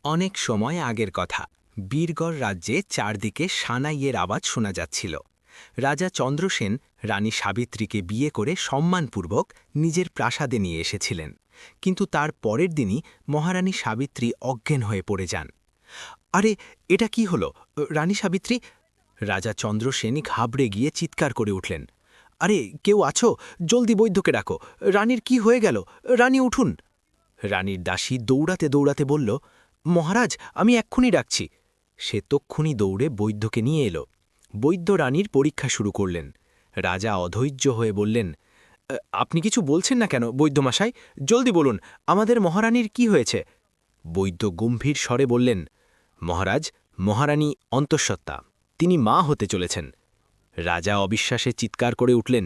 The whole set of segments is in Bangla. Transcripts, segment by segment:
অনেক সময় আগের কথা। বীরগড় রাজ্যে চারদিকে সানাইয়ের আওয়াজ শোনা যাচ্ছিল। রাজা চন্দ্রসেন রানী সাবিত্রীকে বিয়ে করে সম্মানপূর্বক নিজের প্রাসাদে নিয়ে এসেছিলেন, কিন্তু তার পরের দিনই মহারানী সাবিত্রী অজ্ঞান হয়ে পড়ে যান। আরে, এটা কি হলো? রানী সাবিত্রী! রাজা চন্দ্রসেন ঘাবড়ে গিয়ে চিৎকার করে উঠলেন। আরে, কেউ আছো? জলদি বৈদ্যকে ডাকো। রানীর কি হয়ে গেল? রানী উঠুন! রানীর দাসী দৌড়াতে দৌড়াতে বলল, মহারাজ, আমি এক্ষুনি ডাকছি। সে তক্ষুনি দৌড়ে বৈদ্যকে নিয়ে এলো। বৈদ্য রানীর পরীক্ষা শুরু করলেন। রাজা অধৈর্য হয়ে বললেন, আপনি কিছু বলছেন না কেন বৈদ্যমশাই? জলদি বলুন, আমাদের মহারানীর কি হয়েছে?" বৈদ্য গম্ভীর স্বরে বললেন, মহারাজ, মহারানী অন্তঃসত্ত্বা, তিনি মা হতে চলেছেন। রাজা অবিশ্বাসে চিৎকার করে উঠলেন,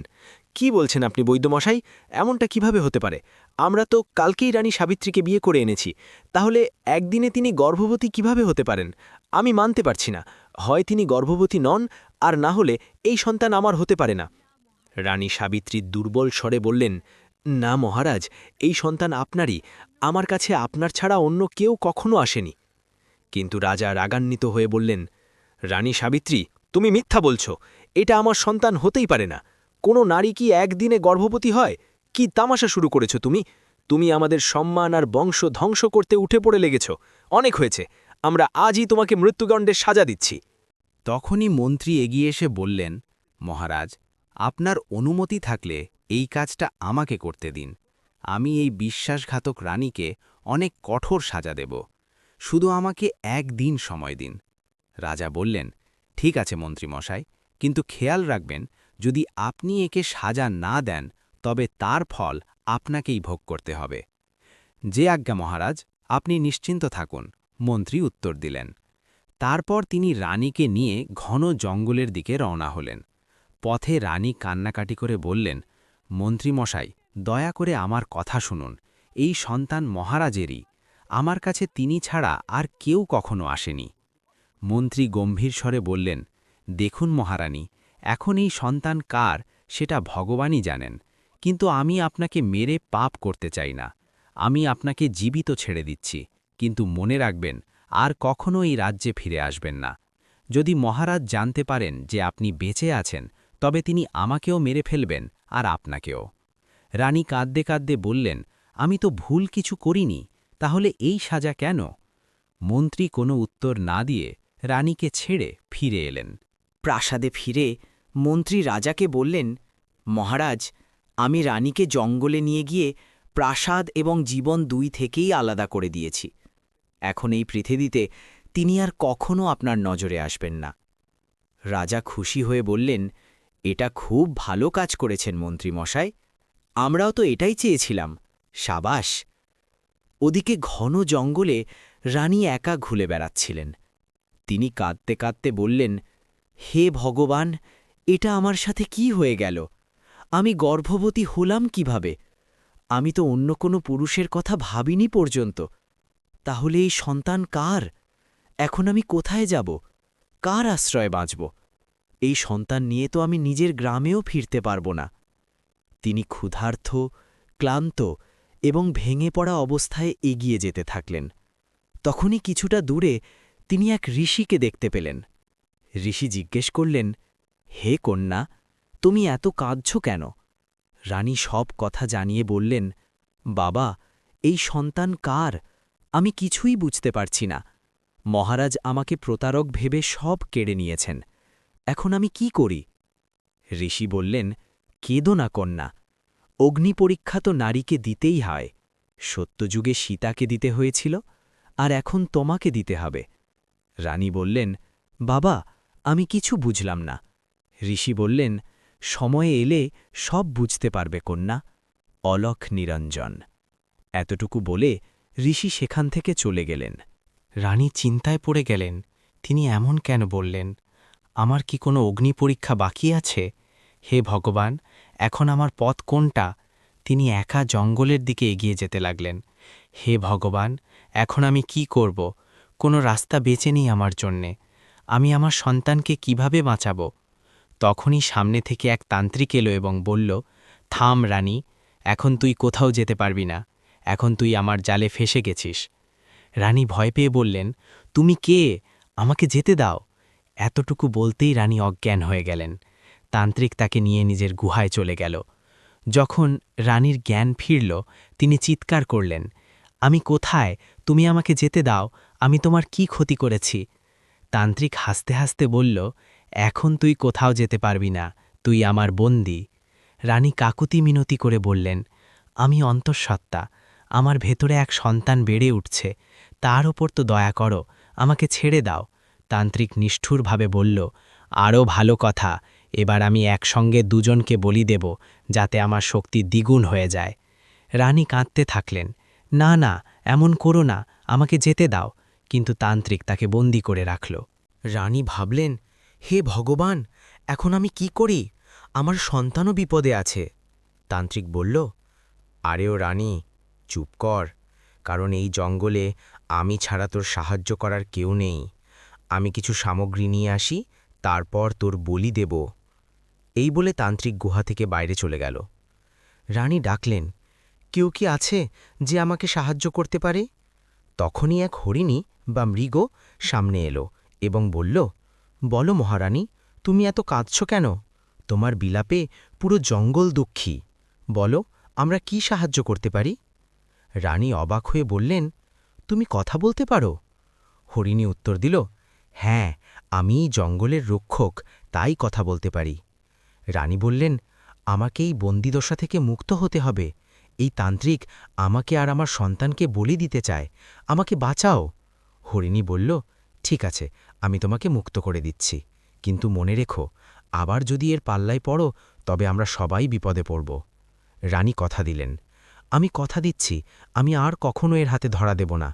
কি বলছেন আপনি বৈদ্যমশাই? এমনটা কিভাবে হতে পারে? আমরা তো কালকেই রানী সাবিত্রীকে বিয়ে করে এনেছি, তাহলে একদিনে তিনি গর্ভবতী কিভাবে হতে পারেন? আমি মানতে পারছি না। হয় তিনি গর্ভবতী নন, আর না হলে এই সন্তান আমার হতে পারে না। রানী সাবিত্রী দুর্বল স্বরে বললেন, না মহারাজ, এই সন্তান আপনারই। আমার কাছে আপনার ছাড়া অন্য কেউ কখনো আসেনি। কিন্তু রাজা রাগান্বিত হয়ে বললেন, রানী সাবিত্রী, তুমি মিথ্যা বলছ। এটা আমার সন্তান হতেই পারে না। কোনো নারী কি একদিনে গর্ভবতী হয়? কি তামাশা শুরু করেছ তুমি? তুমি আমাদের সম্মান আর বংশ ধ্বংস করতে উঠে পড়ে লেগেছ। অনেক হয়েছে, আমরা আজই তোমাকে মৃত্যুদণ্ডের সাজা দিচ্ছি। তখনই মন্ত্রী এগিয়ে এসে বললেন, মহারাজ, আপনার অনুমতি থাকলে এই কাজটা আমাকে করতে দিন। আমি এই বিশ্বাসঘাতক রানীকে অনেক কঠোর সাজা দেব। শুধু আমাকে একদিন সময় দিন। রাজা বললেন, ঠিক আছে মন্ত্রীমশাই, কিন্তু খেয়াল রাখবেন, যদি আপনি একে সাজা না দেন তবে তার ফল আপনাকেই ভোগ করতে হবে। যে আজ্ঞা মহারাজ, আপনি নিশ্চিন্ত থাকুন, মন্ত্রী উত্তর দিলেন। তারপর তিনি রানীকে নিয়ে ঘন জঙ্গলের দিকে রওনা হলেন। পথে রানী কান্নাকাটি করে বললেন, মন্ত্রীমশাই, দয়া করে আমার কথা শুনুন। এই সন্তান মহারাজেরই। আমার কাছে তিনি ছাড়া আর কেউ কখনো আসেনি। মন্ত্রী গম্ভীর স্বরে বললেন, দেখুন মহারানী, এখন এই সন্তান কার সেটা ভগবানই জানেন, কিন্তু আমি আপনাকে মেরে পাপ করতে চাই না। আমি আপনাকে জীবিত ছেড়ে দিচ্ছি, কিন্তু মনে রাখবেন, আর কখনো এই রাজ্যে ফিরে আসবেন না। যদি মহারাজ জানতে পারেন যে আপনি বেঁচে আছেন, তবে তিনি আমাকেও মেরে ফেলবেন, আর আপনাকেও। রানী কাঁদতে কাঁদতে বললেন, আমি তো ভুল কিছু করিনি, তাহলে এই সাজা কেন? মন্ত্রী কোনো উত্তর না দিয়ে রানীকে ছেড়ে ফিরে এলেন। প্রাসাদে ফিরে মন্ত্রী রাজাকে বললেন, মহারাজ, আমি রানীকে জঙ্গলে নিয়ে গিয়ে প্রাসাদ এবং জীবন দুই থেকেই আলাদা করে দিয়েছি। এখন এই পৃথিবীতে তিনি আর কখনো আপনার নজরে আসবেন না। রাজা খুশি হয়ে বললেন, এটা খুব ভালো কাজ করেছেন মন্ত্রীমশাই। আমরাও তো এটাই চেয়েছিলাম। সাবাস। ওদিকে ঘন জঙ্গলে রানী একা ঘুরে বেড়াচ্ছিলেন। তিনি কাঁদতে কাঁদতে বললেন, হে ভগবান, এটা আমার সাথে কি হয়ে গেল? আমি গর্ভবতী হলাম কিভাবে? আমি তো অন্য কোনো পুরুষের কথা ভাবিনি পর্যন্ত। তাহলে এই সন্তান কার? এখন আমি কোথায় যাব? কার আশ্রয়ে বাঁচব? এই সন্তান নিয়ে তো আমি নিজের গ্রামেও ফিরতে পারব না। তিনি ক্ষুধার্ত, ক্লান্ত এবং ভেঙে পড়া অবস্থায় এগিয়ে যেতে থাকলেন। তখনই কিছুটা দূরে তিনি এক ঋষিকে দেখতে পেলেন। ঋষি জিজ্ঞেস করলেন, হে কন্যা, তুমি এত কাঁদছ কেন? রানী সব কথা জানিয়ে বললেন, বাবা, এই সন্তান কার? আমি কিছুই বুঝতে পারছি না। মহারাজ আমাকে প্রতারক ভেবে সব কেড়ে নিয়েছেন। এখন আমি কি করি? ঋষি বললেন, কেঁদো না কন্যা। অগ্নি পরীক্ষা তো নারীকে দিতেই হয়। সত্যযুগে সীতাকে দিতে হয়েছিল, আর এখন তোমাকে দিতে হবে। রানী বললেন, বাবা, আমি কিছু বুঝলাম না। ঋষি বললেন, সময়ে এলে সব বুঝতে পারবে কন্যা। অলখ নিরঞ্জন। এতটুকু বলে ঋষি সেখান থেকে চলে গেলেন। রানী চিন্তায় পড়ে গেলেন, তিনি এমন কেন বললেন? আমার কি কোনো অগ্নি পরীক্ষা বাকি আছে? হে ভগবান, এখন আমার পথ কোনটা? তিনি একা জঙ্গলের দিকে এগিয়ে যেতে লাগলেন। হে ভগবান, এখন আমি কি করব? কোনো রাস্তা বেঁচে নেই আমার জন্যে। আমি আমার সন্তানকে কিভাবে বাঁচাব? তখনই সামনে থেকে এক তান্ত্রিক এলো এবং বলল, থাম রানী, এখন তুই কোথাও যেতে পারবি না। এখন তুই আমার জালে ফেসে গেছিস। রানী ভয় পেয়ে বললেন, তুমি কে? আমাকে যেতে দাও। এতটুকু বলতেই রানী অজ্ঞান হয়ে গেলেন। তান্ত্রিক তাকে নিয়ে নিজের গুহায় চলে গেল। যখন রানীর জ্ঞান ফিরল, তিনি চিৎকার করলেন, আমি কোথায়? তুমি আমাকে যেতে দাও, আমি তোমার কি ক্ষতি করেছি? তান্ত্রিক হাসতে হাসতে বলল, এখন তুই কোথাও যেতে পারবি না, তুই আমার বন্দী। রানী কাকুতি মিনতি করে বললেন, আমি অন্তঃসত্ত্বা, আমার ভেতরে এক সন্তান বেড়ে উঠছে, তার ওপর তো দয়া করো, আমাকে ছেড়ে দাও। তান্ত্রিক নিষ্ঠুরভাবে বলল, আরও ভালো কথা, এবার আমি একসঙ্গে দুজনকে বলি দেব, যাতে আমার শক্তি দ্বিগুণ হয়ে যায়। রানী কাঁদতে থাকলেন, না না, এমন করো না, আমাকে যেতে দাও। কিন্তু তান্ত্রিক তাকে বন্দি করে রাখল। রানী ভাবলেন, হে ভগবান, এখন আমি কি করি? আমার সন্তানও বিপদে আছে। তান্ত্রিক বলল, আরেও রানী, চুপ কর, কারণ এই জঙ্গলে আমি ছাড়া তোর সাহায্য করার কেউ নেই। আমি কিছু সামগ্রী নিয়ে আসি, তারপর তোর বলি দেব। এই বলে তান্ত্রিক গুহা থেকে বাইরে চলে গেল। রানী ডাকলেন, কেউ কি আছে যে আমাকে সাহায্য করতে পারে? তখনই এক হরিণী বা মৃগ সামনে এলো এবং বলল, বলো মহারানী, তুমি এত কাঁদছ কেন? তোমার বিলাপে পুরো জঙ্গল দুঃখী। বলো, আমরা কি সাহায্য করতে পারি? রানী অবাক হয়ে বললেন, তুমি কথা বলতে পারো? হরিণী উত্তর দিল, হ্যাঁ, আমি জঙ্গলের রক্ষক, তাই কথা বলতে পারি। রানী বললেন, আমাকে এই বন্দিদশা থেকে মুক্ত হতে হবে। এই তান্ত্রিক আমাকে আর আমার সন্তানকে বলি দিতে চায়, আমাকে বাঁচাও। হরিণী বলল, ঠিক আছে, আমি তোমাকে মুক্ত করে দিচ্ছি, কিন্তু মনে রেখো, আবার যদি এর পাল্লায় পড়ো তবে আমরা সবাই বিপদে পড়ব। রানী কথা দিলেন, আমি কথা দিচ্ছি, আমি আর কখনো এর হাতে ধরা দেব না।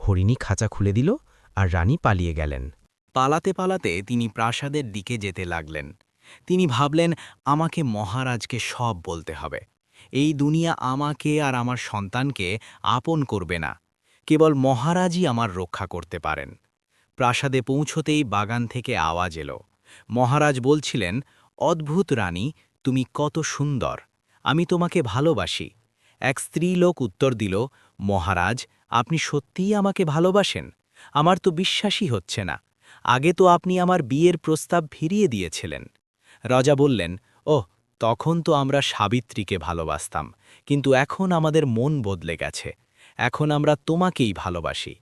হরিণী খাঁচা খুলে দিল আর রানী পালিয়ে গেলেন। পালাতে পালাতে তিনি প্রাসাদের দিকে যেতে লাগলেন। তিনি ভাবলেন, আমাকে মহারাজকে সব বলতে হবে। এই দুনিয়া আমাকে আর আমার সন্তানকে আপন করবে না, কেবল মহারাজই আমার রক্ষা করতে পারেন। প্রাসাদে পৌঁছতেই বাগান থেকে আওয়াজ এলো। মহারাজ বলছিলেন, অদ্ভুত রানী, তুমি কত সুন্দর, আমি তোমাকে ভালোবাসি। এক স্ত্রীলোক উত্তর দিল, মহারাজ, আপনি সত্যিই আমাকে ভালোবাসেন? আমার তো বিশ্বাসই হচ্ছে না, আগে তো আপনি আমার বিয়ের প্রস্তাব ফিরিয়ে দিয়েছিলেন। রাজা বললেন, ওহ, তখন তো আমরা সাবিত্রীকে ভালোবাসতাম, কিন্তু এখন আমাদের মন বদলে গেছে, এখন আমরা তোমাকেই ভালোবাসি।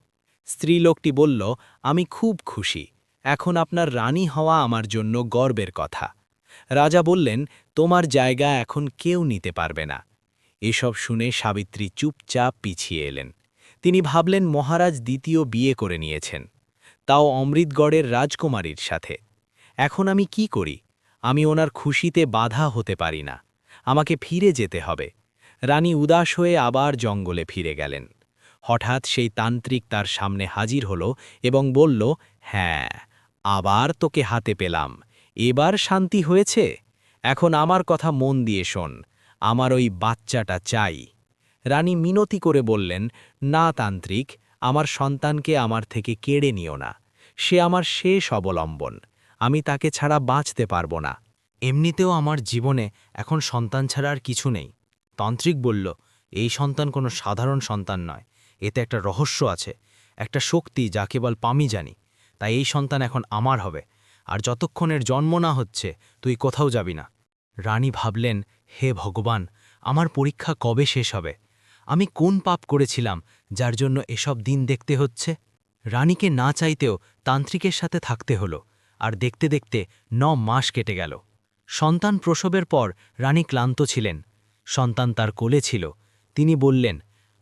স্ত্রীলোকটি বলল, আমি খুব খুশি, এখন আপনার রানী হওয়া আমার জন্য গর্বের কথা। রাজা বললেন, তোমার জায়গা এখন কেউ নিতে পারবে না। এসব শুনে সাবিত্রী চুপচাপ পিছিয়ে এলেন। তিনি ভাবলেন, মহারাজ দ্বিতীয় বিয়ে করে নিয়েছেন, তাও অমৃতগড়ের রাজকুমারীর সাথে। এখন আমি কি করি? আমি ওনার খুশিতে বাধা হতে পারি না, আমাকে ফিরে যেতে হবে। রানী উদাস হয়ে আবার জঙ্গলে ফিরে গেলেন। হঠাৎ সেই তান্ত্রিক তার সামনে হাজির হল এবং বলল, হ্যাঁ, আবার তোকে হাতে পেলাম, এবার শান্তি হয়েছে? এখন আমার কথা মন দিয়ে শোন, আমার ওই বাচ্চাটা চাই। রানী মিনতি করে বললেন, না তান্ত্রিক, আমার সন্তানকে আমার থেকে কেড়ে নিও না, সে আমার শেষ অবলম্বন, আমি তাকে ছাড়া বাঁচতে পারব না। এমনিতেও আমার জীবনে এখন সন্তান ছাড়া আর কিছু নেই। তান্ত্রিক বলল, এই সন্তান কোনো সাধারণ সন্তান নয়, এতে একটা রহস্য আছে, একটা শক্তি যা কেবল আমি জানি। তাই এই সন্তান এখন আমার হবে, আর যতক্ষণের জন্ম না হচ্ছে তুই কোথাও যাবি না। রানী ভাবলেন, হে ভগবান, আমার পরীক্ষা কবে শেষ হবে? আমি কোন পাপ করেছিলাম যার জন্য এসব দিন দেখতে হচ্ছে? রানীকে না চাইতেও তান্ত্রিকের সাথে থাকতে হলো, আর দেখতে দেখতে ৯ মাস কেটে গেল। সন্তান প্রসবের পর রানী ক্লান্ত ছিলেন। সন্তান তার কোলে ছিল। তিনি বললেন,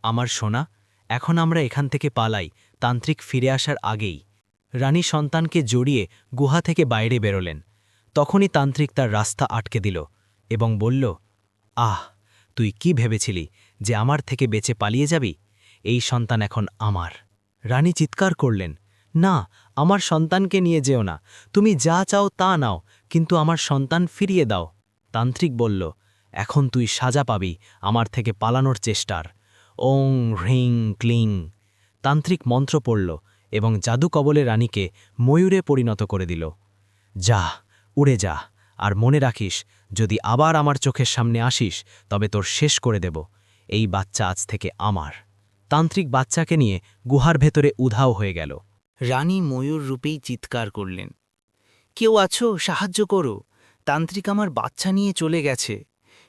আমার সোনা, এখন আমরা এখান থেকে পালাই, তান্ত্রিক ফিরে আসার আগেই। রানী সন্তানকে জড়িয়ে গুহা থেকে বাইরে বেরোলেন। তখনই তান্ত্রিক তার রাস্তা আটকে দিল এবং বলল, আহ, তুই কি ভেবেছিলি যে আমার থেকে বেঁচে পালিয়ে যাবি? এই সন্তান এখন আমার। রানী চিৎকার করলেন, না, আমার সন্তানকে নিয়ে যেও না, তুমি যা চাও তা নাও, কিন্তু আমার সন্তান ফিরিয়ে দাও। তান্ত্রিক বলল, এখন তুই সাজা পাবি আমার থেকে পালানোর চেষ্টার। ওং হ্রিং ক্লিং। তান্ত্রিক মন্ত্র পড়ল এবং জাদু কবলে রানীকে ময়ূরে পরিণত করে দিল। যা, উড়ে যা, আর মনে রাখিস, যদি আবার আমার চোখের সামনে আসিস তবে তোর শেষ করে দেব। এই বাচ্চা আজ থেকে আমার। তান্ত্রিক বাচ্চাকে নিয়ে গুহার ভেতরে উধাও হয়ে গেল। রানী ময়ূর রূপেই চিৎকার করলেন, কেউ আছো, সাহায্য করো, তান্ত্রিক আমার বাচ্চা নিয়ে চলে গেছে,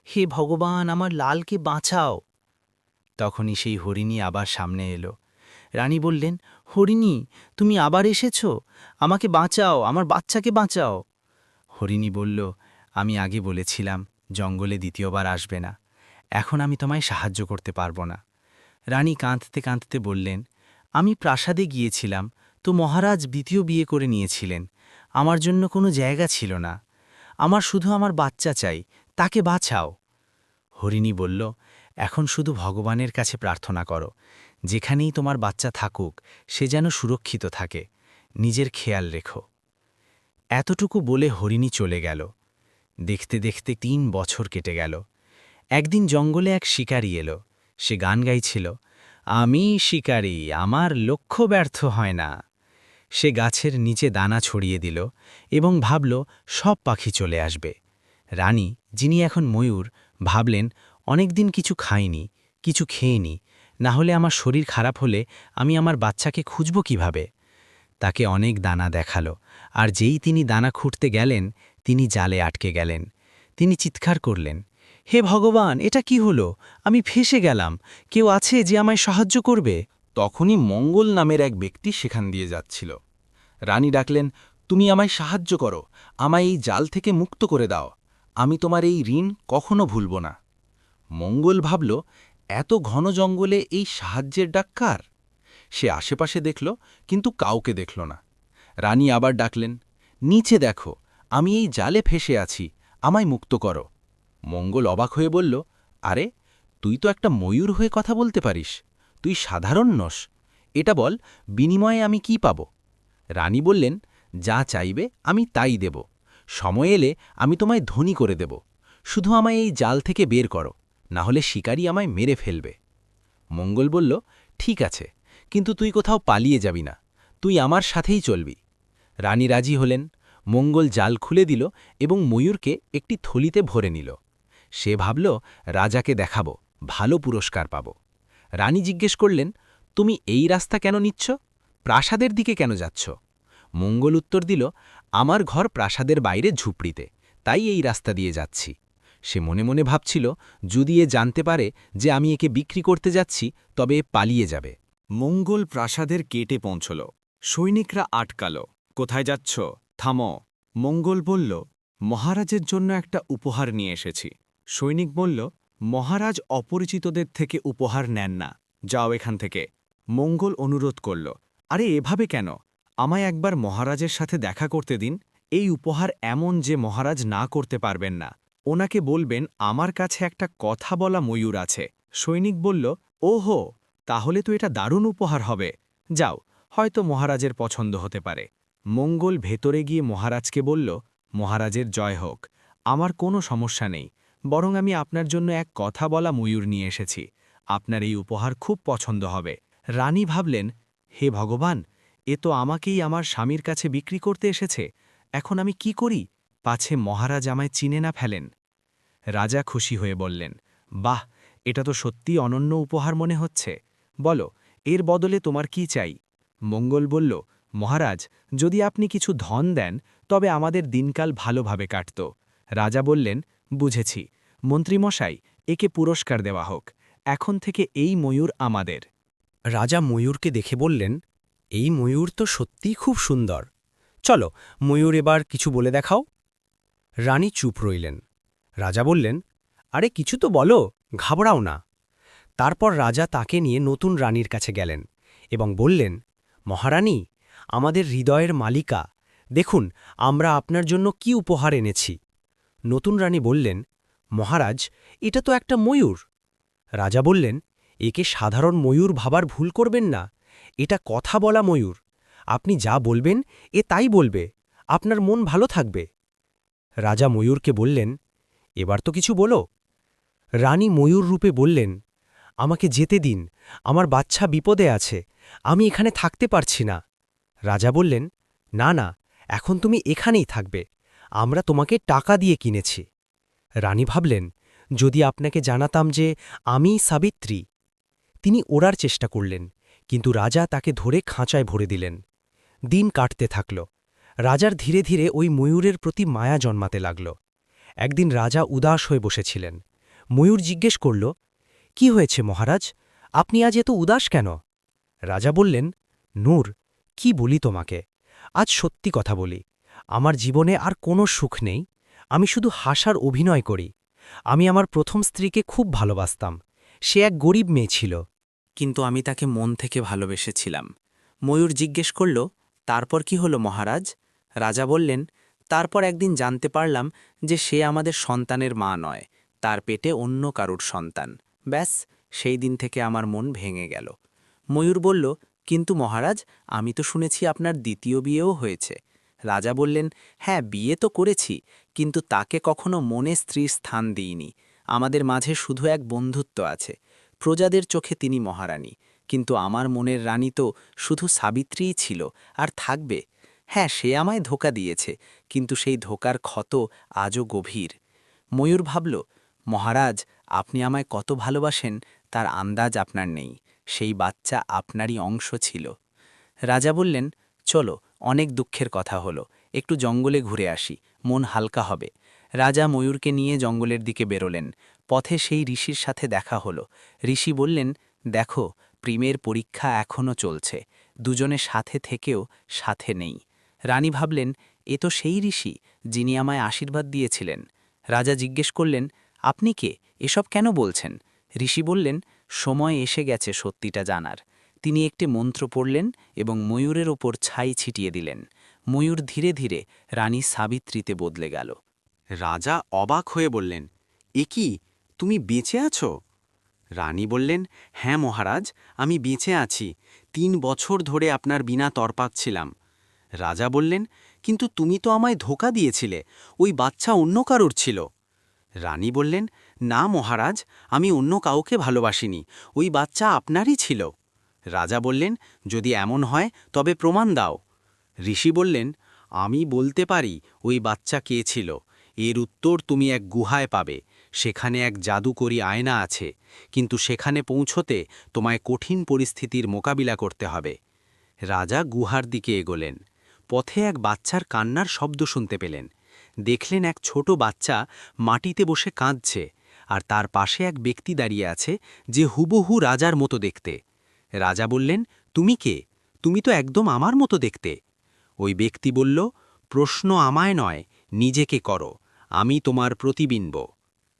হে ভগবান, আমার লালকে বাঁচাও। তখনই সেই হরিণী আবার সামনে এলো। রানী বললেন, হরিণী, তুমি আবার এসেছ, আমাকে বাঁচাও, আমার বাচ্চাকে বাঁচাও। হরিণী বলল, আমি আগে বলেছিলাম জঙ্গলে দ্বিতীয়বার আসবে না, এখন আমি তোমায় সাহায্য করতে পারবো না। রানী কাঁদতে কাঁদতে বললেন, আমি প্রাসাদে গিয়েছিলাম, তো মহারাজ দ্বিতীয় বিয়ে করে নিয়েছিলেন, আমার জন্য কোনো জায়গা ছিল না, আমার শুধু আমার বাচ্চা চাই, তাকে বাঁচাও। হরিণী বলল, এখন শুধু ভগবানের কাছে প্রার্থনা করো, যেখানেই তোমার বাচ্চা থাকুক সে যেন সুরক্ষিত থাকে, নিজের খেয়াল রেখো। এতটুকু বলে হরিণী চলে গেল। দেখতে দেখতে ৩ বছর কেটে গেল। একদিন জঙ্গলে এক শিকারী এলো। সে গান গাইছিল, আমি শিকারী, আমার লক্ষ্য ব্যর্থ হয় না। সে গাছের নিচে দানা ছড়িয়ে দিল এবং ভাবল সব পাখি চলে আসবে। রানী, যিনি এখন ময়ূর, ভাবলেন অনেকদিন কিছু খাইনি, কিছু খেয়েনি, না হলে আমার শরীর খারাপ হলে আমি আমার বাচ্চাকে খুঁজব কিভাবে। তাকে অনেক দানা দেখালো, আর যেই তিনি দানা খুঁড়তে গেলেন তিনি জালে আটকে গেলেন। তিনি চিৎকার করলেন, হে ভগবান, এটা কি হলো, আমি ফেঁসে গেলাম, কেউ আছে যে আমায় সাহায্য করবে। তখনই মঙ্গল নামের এক ব্যক্তি সেখান দিয়ে যাচ্ছিল। রানী ডাকলেন, তুমি আমায় সাহায্য করো, আমায় এই জাল থেকে মুক্ত করে দাও, আমি তোমার এই ঋণ কখনো ভুলব না। মঙ্গল ভাবল, এত ঘন জঙ্গলে এই সাহায্যের ডাক কার? সে আশেপাশে দেখল, কিন্তু কাউকে দেখল না। রানী আবার ডাকলেন, নিচে দেখো, আমি এই জালে ফেসে আছি, আমায় মুক্ত করো। মঙ্গল অবাক হয়ে বলল, আরে, তুই তো একটা ময়ূর হয়ে কথা বলতে পারিস, তুই সাধারণ নস, এটা বল, বিনিময়ে আমি কি পাব? রানী বললেন, যা চাইবে আমি তাই দেব, সময় এলে আমি তোমায় ধনী করে দেব, শুধু আমায় এই জাল থেকে বের করো, না হলে শিকারী আমায় মেরে ফেলবে। মঙ্গল বলল, ঠিক আছে, কিন্তু তুই কোথাও পালিয়ে যাবি না, তুই আমার সাথেই চলবি। রানী রাজি হলেন। মঙ্গল জাল খুলে দিল এবং ময়ূরকে একটি থলিতে ভরে নিল। সে ভাবল, রাজাকে দেখাব, ভালো পুরস্কার পাব। রানী জিজ্ঞেস করলেন, তুমি এই রাস্তা কেন নিচ্ছ, প্রাসাদের দিকে কেন যাচ্ছ? মঙ্গল উত্তর দিল, আমার ঘর প্রাসাদের বাইরে ঝুপড়িতে, তাই এই রাস্তা দিয়ে যাচ্ছি। সে মনে মনে ভাবছিল, যদি এ জানতে পারে যে আমি একে বিক্রি করতে যাচ্ছি তবে এ পালিয়ে যাবে। মঙ্গল প্রাসাদের গেটে পৌঁছল। সৈনিকরা আটকাল। কোথায় যাচ্ছ, থামো। মঙ্গল বলল, মহারাজের জন্য একটা উপহার নিয়ে এসেছি। সৈনিক বলল, মহারাজ অপরিচিতদের থেকে উপহার নেন না, যাও এখান থেকে। মঙ্গল অনুরোধ করল, আরে এভাবে কেন, আমায় একবার মহারাজের সাথে দেখা করতে দিন, এই উপহার এমন যে মহারাজ না করতে পারবেন না, ওনাকে বলবেন আমার কাছে একটা কথা বলা ময়ূর আছে। সৈনিক বলল, ওহো, তাহলে তো এটা দারুণ উপহার হবে, যাও, হয়তো মহারাজের পছন্দ হতে পারে। মঙ্গল ভেতরে গিয়ে মহারাজকে বলল, মহারাজের জয় হোক, আমার কোনো সমস্যা নেই, বরং আমি আপনার জন্য এক কথা বলা ময়ূর নিয়ে এসেছি, আপনার এই উপহার খুব পছন্দ হবে। রানী ভাবলেন, হে ভগবান, এ তো আমাকেই আমার স্বামীর কাছে বিক্রি করতে এসেছে, এখন আমি কি করি, পাছে মহারাজ আমায় চিনে না ফেলেন। রাজা খুশি হয়ে বললেন, বাহ, এটা তো সত্যি অনন্য উপহার মনে হচ্ছে, বলো, এর বদলে তোমার কি চাই? মঙ্গল বলল, মহারাজ, যদি আপনি কিছু ধন দেন তবে আমাদের দিনকাল ভালোভাবে কাটত। রাজা বললেন, বুঝেছি, মন্ত্রীমশাই, একে পুরস্কার দেওয়া হোক, এখন থেকে এই ময়ূর আমাদের। রাজা ময়ূরকে দেখে বললেন, এই ময়ূর তো সত্যিই খুব সুন্দর, চলো ময়ূর এবার কিছু বলে দেখাও। রানী চুপ রইলেন। রাজা বললেন, আরে কিছু তো বলো, ঘাবড়াও না। তারপর রাজা তাকে নিয়ে নতুন রানীর কাছে গেলেন এবং বললেন, মহারানী, আমাদের হৃদয়ের মালিকা, দেখুন আমরা আপনার জন্য কি উপহার এনেছি। নতুন রানী বললেন, মহারাজ, এটা তো একটা ময়ূর। রাজা বললেন, একে সাধারণ ময়ূর ভাবার ভুল করবেন না, এটা কথা বলা ময়ূর, আপনি যা বলবেন এ তাই বলবে, আপনার মন ভালো থাকবে। রাজা ময়ূরকে বললেন, এবার তো কিছু বলো। রানী ময়ূর রূপে বললেন, আমাকে যেতে দিন, আমার বাচ্চা বিপদে আছে, আমি এখানে থাকতে পারছি না। রাজা বললেন, না না, এখন তুমি এখানেই থাকবে, আমরা তোমাকে টাকা দিয়ে কিনেছি। রানী ভাবলেন, যদি আপনাকে জানাতাম যে আমিই সাবিত্রী। তিনি ওড়ার চেষ্টা করলেন, কিন্তু রাজা তাকে ধরে খাঁচায় ভরে দিলেন। দিন কাটতে থাকল। রাজার ধীরে ধীরে ওই ময়ূরের প্রতি মায়া জন্মাতে লাগল। একদিন রাজা উদাস হয়ে বসেছিলেন। ময়ূর জিজ্ঞেস করল, কি হয়েছে মহারাজ, আপনি আজ এত উদাস কেন? রাজা বললেন, নূর, কি বলি তোমাকে, আজ সত্যি কথা বলি, আমার জীবনে আর কোনো সুখ নেই। আমি শুধু হাসার অভিনয় করি। আমি আমার প্রথম স্ত্রীকে খুব ভালোবাসতাম। সে এক গরিব মেয়ে ছিল। কিন্তু আমি তাকে মন থেকে ভালোবেসেছিলাম। ময়ূর জিজ্ঞেস করল, তারপর কি হলো মহারাজ? রাজা বললেন, তারপর একদিন জানতে পারলাম যে সে আমাদের সন্তানের মা নয়, তার পেটে অন্য কারুর সন্তান। ব্যাস, সেই দিন থেকে আমার মন ভেঙে গেল। ময়ূর বলল, কিন্তু মহারাজ, আমি তো শুনেছি আপনার দ্বিতীয় বিয়েও হয়েছে। রাজা বললেন, হ্যাঁ, বিয়ে তো করেছি, কিন্তু তাকে কখনো মনে স্ত্রীর স্থান দিইনি। আমাদের মাঝে শুধু এক বন্ধুত্ব আছে। প্রজাদের চোখে তিনি মহারানী, কিন্তু আমার মনের রানী তো শুধু সাবিত্রীই ছিল, আর থাকবে। হ্যাঁ, সে আমায় ধোঁকা দিয়েছে, কিন্তু সেই ধোঁকার ক্ষত আজও গভীর। ময়ূর ভাবল, মহারাজ, আপনি আমায় কত ভালোবাসেন তার আন্দাজ আপনার নেই। সেই বাচ্চা আপনারই অংশ ছিল। রাজা বললেন, চলো, অনেক দুঃখের কথা হলো, একটু জঙ্গলে ঘুরে আসি, মন হালকা হবে। রাজা ময়ূরকে নিয়ে জঙ্গলের দিকে বেরোলেন। পথে সেই ঋষির সাথে দেখা হলো। ঋষি বললেন, দেখো, প্রেমের পরীক্ষা এখনও চলছে, দুজনে সাথে থেকেও সাথে নেই। রানী ভাবলেন, এ তো সেই ঋষি যিনি আমায় আশীর্বাদ দিয়েছিলেন। রাজা জিজ্ঞেস করলেন, আপনি কে, এসব কেন বলছেন? ঋষি বললেন, সময় এসে গেছে সত্যিটা জানার। তিনি একটি মন্ত্র পড়লেন এবং ময়ূরের ওপর ছাই ছিটিয়ে দিলেন। ময়ূর ধীরে ধীরে রানী সাবিত্রীতে বদলে গেল। রাজা অবাক হয়ে বললেন, এ কি, তুমি বেঁচে আছো? রানী বললেন, হ্যাঁ মহারাজ, আমি বেঁচে আছি। 3 বছর ধরে আপনার বিনা তরপাচ্ছিলাম। রাজা বললেন, কিন্তু তুমি তো আমায় ধোঁকা দিয়েছিলে, ওই বাচ্চা অন্য কারোর ছিল। রানী বললেন, না মহারাজ, আমি অন্য কাউকে ভালোবাসিনি, ওই বাচ্চা আপনারই ছিল। রাজা বললেন, যদি এমন হয় তবে প্রমাণ দাও। ঋষি বললেন, আমি বলতে পারি ওই বাচ্চা কে ছিল। এর উত্তর তুমি এক গুহায় পাবে। সেখানে এক জাদুকরী আয়না আছে, কিন্তু সেখানে পৌঁছতে তোমায় কঠিন পরিস্থিতির মোকাবিলা করতে হবে। রাজা গুহার দিকে এগোলেন। পথে এক বাচ্চার কান্নার শব্দ শুনতে পেলেন। দেখলেন এক ছোট বাচ্চা মাটিতে বসে কাঁদছে, আর তার পাশে এক ব্যক্তি দাঁড়িয়ে আছে যে হুবহু রাজার মতো দেখতে। রাজা বললেন, তুমি কে? তুমি তো একদম আমার মতো দেখতে। ওই ব্যক্তি বলল, প্রশ্ন আমায় নয়, নিজেকে করো, আমি তোমার প্রতিবিম্ব।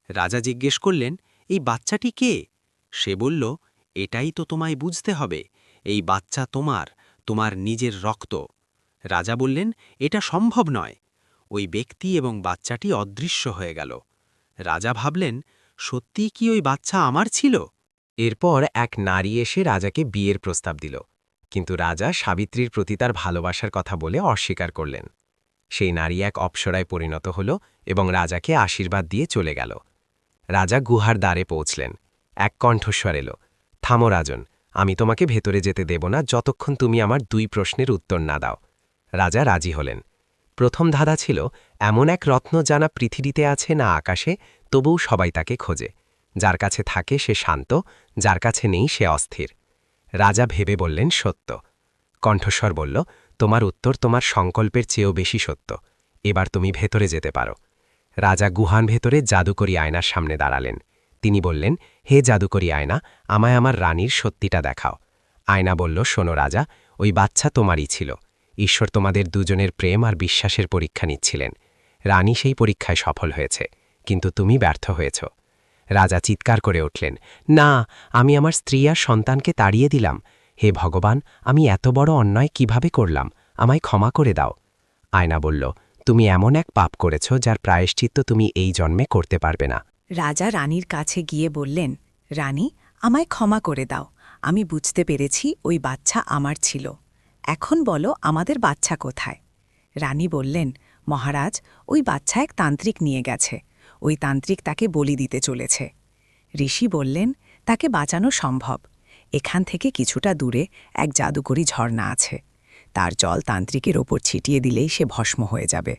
রাজা জিজ্ঞেস করলেন, এই বাচ্চাটি কে? সে বলল, এটাই তো তোমায় বুঝতে হবে, এই বাচ্চা তোমার, তোমার নিজের রক্ত। রাজা বললেন, এটা সম্ভব নয়। ওই ব্যক্তি এবং বাচ্চাটি অদৃশ্য হয়ে গেল। রাজা ভাবলেন, সত্যিই কি ওই বাচ্চা আমার ছিল? এরপর এক নারী এসে রাজাকে বিয়ের প্রস্তাব দিল, কিন্তু রাজা সাবিত্রীর প্রতি তার ভালোবাসার কথা বলে অস্বীকার করলেন। সেই নারী এক অপ্সরায় পরিণত হল এবং রাজাকে আশীর্বাদ দিয়ে চলে গেল। রাজা গুহার দ্বারে পৌঁছলেন। এক কণ্ঠস্বর এলো, থামো রাজন, আমি তোমাকে ভেতরে যেতে দেব না যতক্ষণ তুমি আমার 2 প্রশ্নের উত্তর না দাও। রাজা রাজি হলেন। প্রথম ধাঁধা ছিল, এমন এক রত্ন জানা পৃথিবীতে আছে না আকাশে, তবুও সবাই তাকে খোঁজে। যার কাছে থাকে সে শান্ত, যার কাছে নেই সে অস্থির। রাজা ভেবে বললেন, সত্য। কণ্ঠস্বর বলল, তোমার উত্তর তোমার সংকল্পের চেয়েও বেশি সত্য। এবার তুমি ভেতরে যেতে পারো। রাজা গুহান ভেতরে জাদুকরী আয়নার সামনে দাঁড়ালেন। তিনি বললেন, হে জাদুকরী আয়না, আমায় আমার রানীর সত্যিটা দেখাও। আয়না বলল, শোনো রাজা, ওই বাচ্চা তোমারই ছিল। ঈশ্বর তোমাদের দুজনের প্রেম আর বিশ্বাসের পরীক্ষা নিচ্ছিলেন। রানী সেই পরীক্ষায় সফল হয়েছে, কিন্তু তুমি ব্যর্থ হয়েছ। রাজা চিৎকার করে উঠলেন, না, আমি আমার স্ত্রী আর সন্তানকে তাড়িয়ে দিলাম। হে ভগবান, আমি এত বড় অন্যায় কিভাবে করলাম? আমায় ক্ষমা করে দাও। আয়না বলল, তুমি এমন এক পাপ করেছ যার প্রায়শ্চিত্ত তুমি এই জন্মে করতে পারবে না। রাজা রানীর কাছে গিয়ে বললেন, রানী, আমায় ক্ষমা করে দাও, আমি বুঝতে পেরেছি ওই বাচ্চা আমার ছিল। এখন বলো, আমাদের বাচ্চা কোথায়? রানী বললেন, মহারাজ, ওই বাচ্চা এক তান্ত্রিক নিয়ে গেছে। ওই তান্ত্রিক তাকে বলি দিতে চলেছে। ঋষি বললেন, তাকে বাঁচানো সম্ভব। এখান থেকে কিছুটা দূরে এক জাদুকরী ঝর্ণা আছে। তার জল তান্ত্রিকের ওপর ছিটিয়ে দিলেই সে ভস্ম হয়ে যাবে।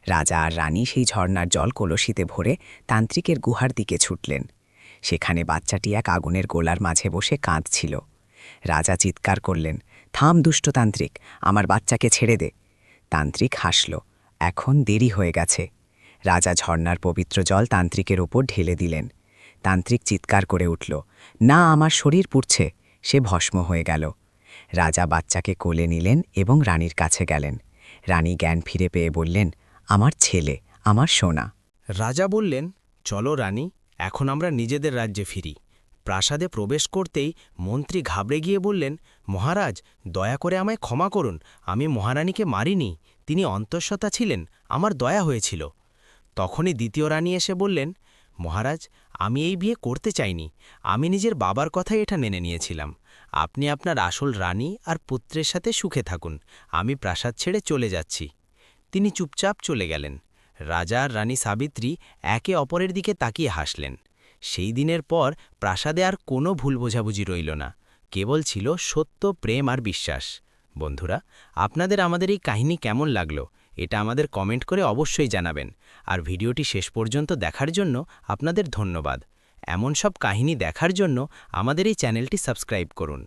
রাজা আর রানী সেই ঝর্ণার জল কলসিতে ভরে তান্ত্রিকের গুহার দিকে ছুটলেন। সেখানে বাচ্চাটি এক আগুনের গোলার মাঝে বসে কাঁদছিল। রাজা চিৎকার করলেন, থাম দুষ্টতান্ত্রিক, আমার বাচ্চাকে ছেড়ে দে। তান্ত্রিক হাসল, এখন দেরি হয়ে গেছে। রাজা ঝর্ণার পবিত্র জল তান্ত্রিকের ওপর ঢেলে দিলেন। তান্ত্রিক চিৎকার করে উঠল, না, আমার শরীর পুড়ছে। সে ভস্ম হয়ে গেল। রাজা বাচ্চাকে কোলে নিলেন এবং রানীর কাছে গেলেন। রানী জ্ঞান ফিরে পেয়ে বললেন, আমার ছেলে, আমার সোনা। রাজা বললেন, চলো রানী, এখন আমরা নিজেদের রাজ্যে ফিরি। প্রাসাদে প্রবেশ করতেই মন্ত্রী ঘাবড়ে গিয়ে বললেন, মহারাজ, দয়া করে আমায় ক্ষমা করুন, আমি মহারানীকে মারিনি, তিনি অন্তঃসত্ত্বা ছিলেন, আমার দয়া হয়েছিল। তখনই দ্বিতীয় রানী এসে বললেন, মহারাজ, আমি এই বিয়ে করতে চাইনি, আমি নিজের বাবার কথাই এটা মেনে নিয়েছিলাম। আপনি আপনার আসল রানী আর পুত্রের সাথে সুখে থাকুন, আমি প্রাসাদ ছেড়ে চলে যাচ্ছি। তিনি চুপচাপ চলে গেলেন। রাজা আর রানী সাবিত্রী একে অপরের দিকে তাকিয়ে হাসলেন। সেই দিনের পর প্রাসাদে আর কোনো ভুল বোঝাবুঝি রইল না, কেবল ছিল সত্য, প্রেম আর বিশ্বাস। বন্ধুরা, আপনাদের আমাদের এই কাহিনী কেমন লাগলো এটা আমাদের কমেন্ট করে অবশ্যই জানাবেন। আর ভিডিওটি শেষ পর্যন্ত দেখার জন্য আপনাদের ধন্যবাদ। এমন সব কাহিনী দেখার জন্য আমাদের এই চ্যানেলটি সাবস্ক্রাইব করুন।